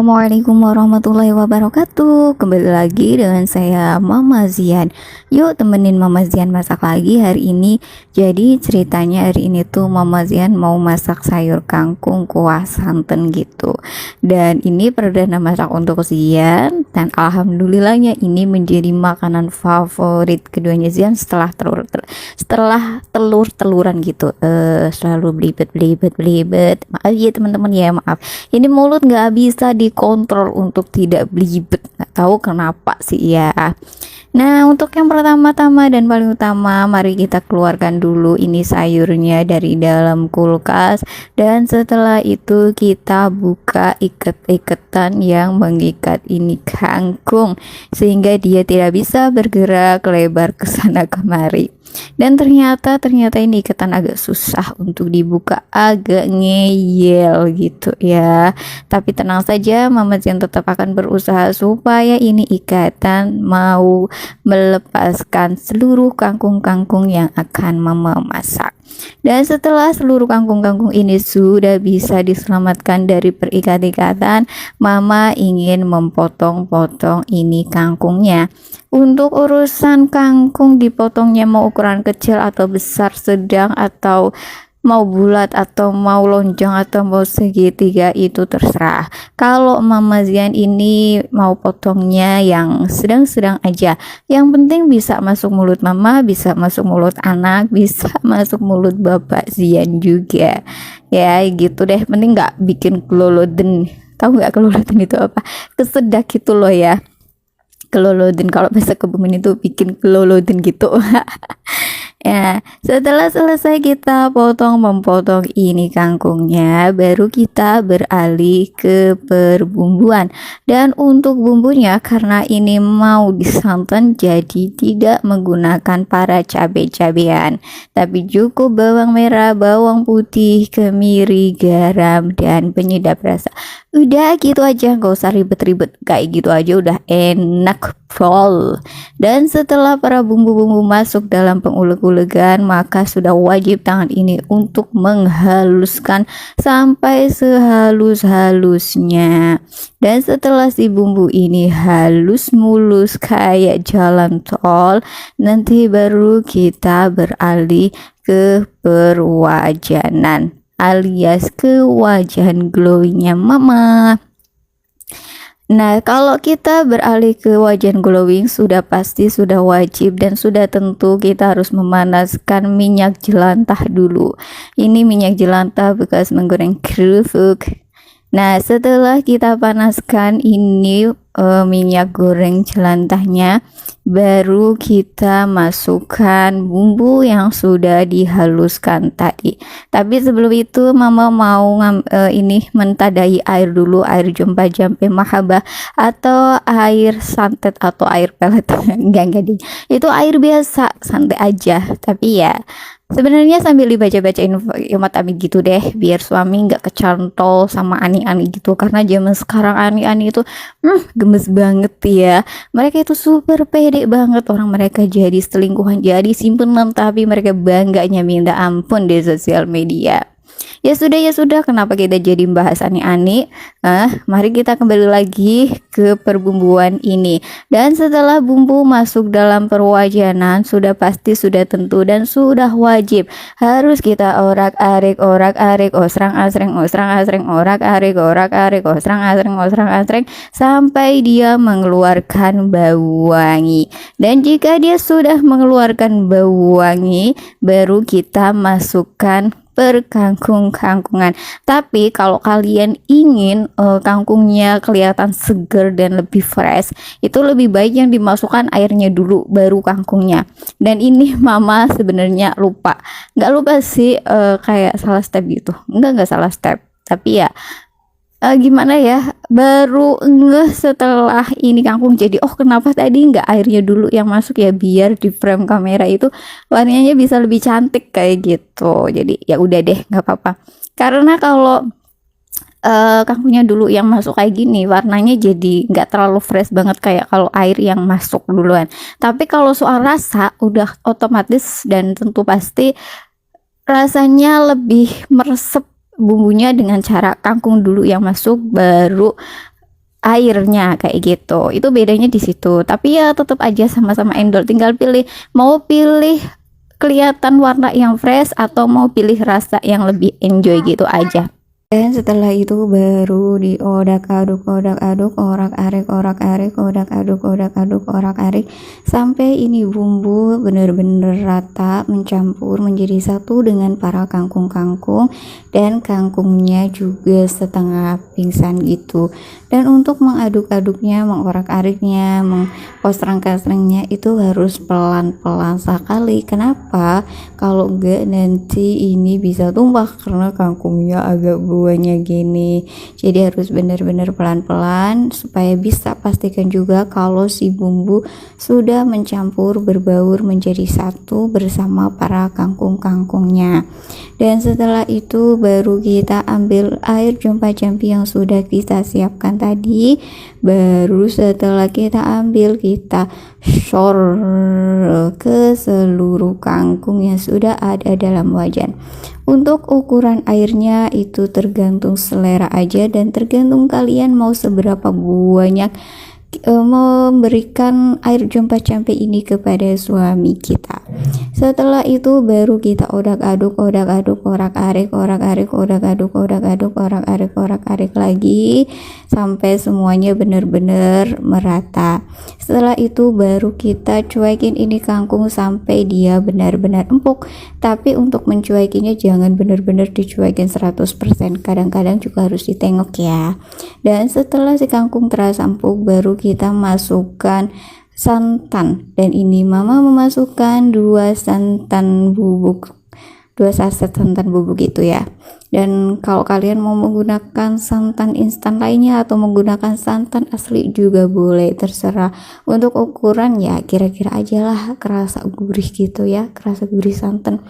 Assalamualaikum warahmatullahi wabarakatuh. Kembali lagi dengan saya Mama Zian. Yuk temenin Mama Zian masak lagi hari ini. Jadi ceritanya hari ini tuh Mama Zian mau masak sayur kangkung kuah santan gitu. Dan ini perdana masak untuk Zian. Dan alhamdulillahnya ini menjadi makanan favorit keduanya Zian setelah telur-teluran gitu. Selalu belibet. Maaf ya teman-teman ya, maaf. Ini mulut nggak bisa dikontrol untuk tidak belibet, nggak tahu kenapa sih ya. Nah, untuk yang pertama-tama dan paling utama, mari kita keluarkan dulu ini sayurnya dari dalam kulkas, dan setelah itu kita buka iket-iketan yang mengikat ini kangkung sehingga dia tidak bisa bergerak lebar ke sana kemari. Dan ternyata ini ikatan agak susah untuk dibuka, agak ngeyel gitu ya. Tapi tenang saja, Mama Zian tetap akan berusaha supaya ini ikatan mau melepaskan seluruh kangkung-kangkung yang akan Mama masak. Dan setelah seluruh kangkung-kangkung ini sudah bisa diselamatkan dari perikat-ikatan, Mama ingin memotong-potong ini kangkungnya. Untuk urusan kangkung dipotongnya mau ukuran kecil atau besar, sedang, atau mau bulat, atau mau lonjong, atau mau segitiga, itu terserah. Kalau Mama Zian ini mau potongnya yang sedang-sedang aja. Yang penting bisa masuk mulut Mama, bisa masuk mulut anak, bisa masuk mulut Bapak Zian juga. Ya gitu deh, penting nggak bikin keloloden. Tahu nggak keloloden itu apa? Kesedak gitu loh ya. Keloloden, kalau bahasa Kebumen itu bikin keloloden gitu. Ya, setelah selesai kita memotong ini kangkungnya, baru kita beralih ke perbumbuan. Dan untuk bumbunya, karena ini mau disantan, jadi tidak menggunakan para cabai-cabean, tapi cukup bawang merah, bawang putih, kemiri, garam, dan penyedap rasa. Udah gitu aja, gak usah ribet-ribet, kayak gitu aja udah enak full. Dan setelah para bumbu-bumbu masuk dalam pengulek-ulekan, maka sudah wajib tangan ini untuk menghaluskan sampai sehalus-halusnya. Dan setelah si bumbu ini halus mulus kayak jalan tol, nanti baru kita beralih ke perwajanan, alias ke wajan glowingnya Mama. Nah, kalau kita beralih ke wajan glowing, sudah pasti, sudah wajib, dan sudah tentu kita harus memanaskan minyak jelantah dulu. Ini minyak jelantah bekas menggoreng kerupuk. Nah, setelah kita panaskan ini minyak goreng jelantahnya, baru kita masukkan bumbu yang sudah dihaluskan tadi. Tapi sebelum itu Mama mau ini mentadai air dulu, air jampe mahabah atau air santet atau air pelet. enggak deh, itu air biasa santai aja. Tapi ya sebenarnya sambil dibaca-bacain Yomat Ami gitu deh, biar suami nggak kecantol sama ani-ani gitu. Karena zaman sekarang ani-ani itu gemes banget ya. Mereka itu super pede banget, orang mereka jadi selingkuhan, jadi simpenan, tapi mereka bangganya minta ampun di sosial media. Ya sudah, kenapa kita jadi bahas ani-ani? Mari kita kembali lagi ke perbumbuan ini. Dan setelah bumbu masuk dalam perwajanan, sudah pasti, sudah tentu, dan sudah wajib harus kita orak-arik, osrang-asreng, orak-arik, osrang-asreng, sampai dia mengeluarkan bau wangi. Dan jika dia sudah mengeluarkan bau wangi, baru kita masukkan kangkungan. Tapi kalau kalian ingin kangkungnya kelihatan seger dan lebih fresh, itu lebih baik yang dimasukkan airnya dulu baru kangkungnya. Dan ini Mama sebenarnya nggak lupa sih, kayak salah step gitu. Nggak salah step, tapi ya gimana ya, baru ngeh setelah ini kangkung jadi kenapa tadi nggak airnya dulu yang masuk ya, biar di frame kamera itu warnanya bisa lebih cantik kayak gitu. Jadi ya udah deh, nggak apa-apa, karena kalau kangkungnya dulu yang masuk kayak gini, warnanya jadi nggak terlalu fresh banget kayak kalau air yang masuk duluan. Tapi kalau soal rasa udah otomatis dan tentu pasti rasanya lebih meresep bumbunya dengan cara kangkung dulu yang masuk, baru airnya kayak gitu. Itu bedanya di situ. Tapi ya tetap aja sama-sama endol. Tinggal pilih mau pilih kelihatan warna yang fresh atau mau pilih rasa yang lebih enjoy gitu aja. Dan setelah itu baru diodak-aduk, odak-aduk, orak-arik, orak-arik, odak-aduk, odak-aduk, orak-arik sampai ini bumbu bener-bener rata mencampur menjadi satu dengan para kangkung-kangkung, dan kangkungnya juga setengah pingsan gitu. Dan untuk mengaduk-aduknya, mengorak-ariknya, mengkosrang-kasrangnya itu harus pelan-pelan sekali. Kenapa? Kalau enggak nanti ini bisa tumpah karena kangkungnya agak buahnya gini. Jadi harus benar-benar pelan-pelan supaya bisa pastikan juga kalau si bumbu sudah mencampur berbaur menjadi satu bersama para kangkung-kangkungnya. Dan setelah itu baru kita ambil air jompa-jampi yang sudah kita siapkan tadi. Baru setelah kita ambil, kita shor ke seluruh kangkung yang sudah ada dalam wajan. Untuk ukuran airnya itu tergantung selera aja dan tergantung kalian mau seberapa banyak memberikan air jompa-jampi ini kepada suami kita. Setelah itu baru kita odak-aduk, odak-aduk, orak-arik, orak-arik, odak-aduk, odak-aduk, orak-arik, orak-arik lagi sampai semuanya benar-benar merata. Setelah itu baru kita cuekin ini kangkung sampai dia benar-benar empuk. Tapi untuk mencuekinya jangan benar-benar dicuekin 100%, kadang-kadang juga harus ditengok ya. Dan setelah si kangkung terasa empuk baru kita masukkan santan, dan ini mama memasukkan 2 santan bubuk, 2 saset santan bubuk itu ya. Dan kalau kalian mau menggunakan santan instan lainnya atau menggunakan santan asli juga boleh, terserah. Untuk ukuran ya kira-kira aja lah, kerasa gurih gitu ya, kerasa gurih santan.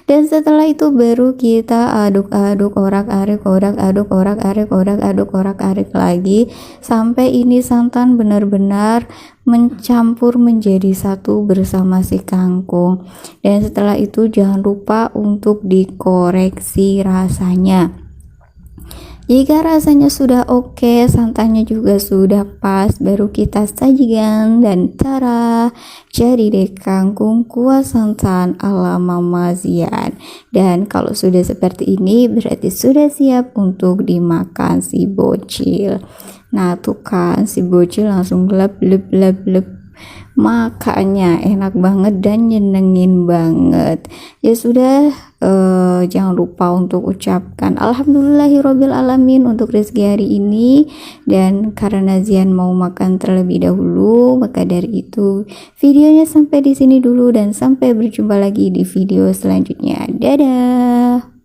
Dan setelah itu baru kita aduk-aduk, orak-arik, orak-aduk, orak-arik, orak-aduk, orak-arik lagi sampai ini santan benar-benar mencampur menjadi satu bersama si kangkung. Dan setelah itu jangan lupa untuk dikoreksi rasanya. Jika rasanya sudah oke, santannya juga sudah pas, baru kita sajikan dan cara jadi deh kangkung kuah santan ala Mama Zian. Dan kalau sudah seperti ini berarti sudah siap untuk dimakan si bocil. Nah tuh kan si bocil langsung lep lep lep lep, makanya enak banget dan nyenengin banget. Ya sudah, jangan lupa untuk ucapkan alhamdulillahirabbil alamin untuk rezeki hari ini. Dan karena Zian mau makan terlebih dahulu, maka dari itu videonya sampai di sini dulu dan sampai berjumpa lagi di video selanjutnya. Dadah.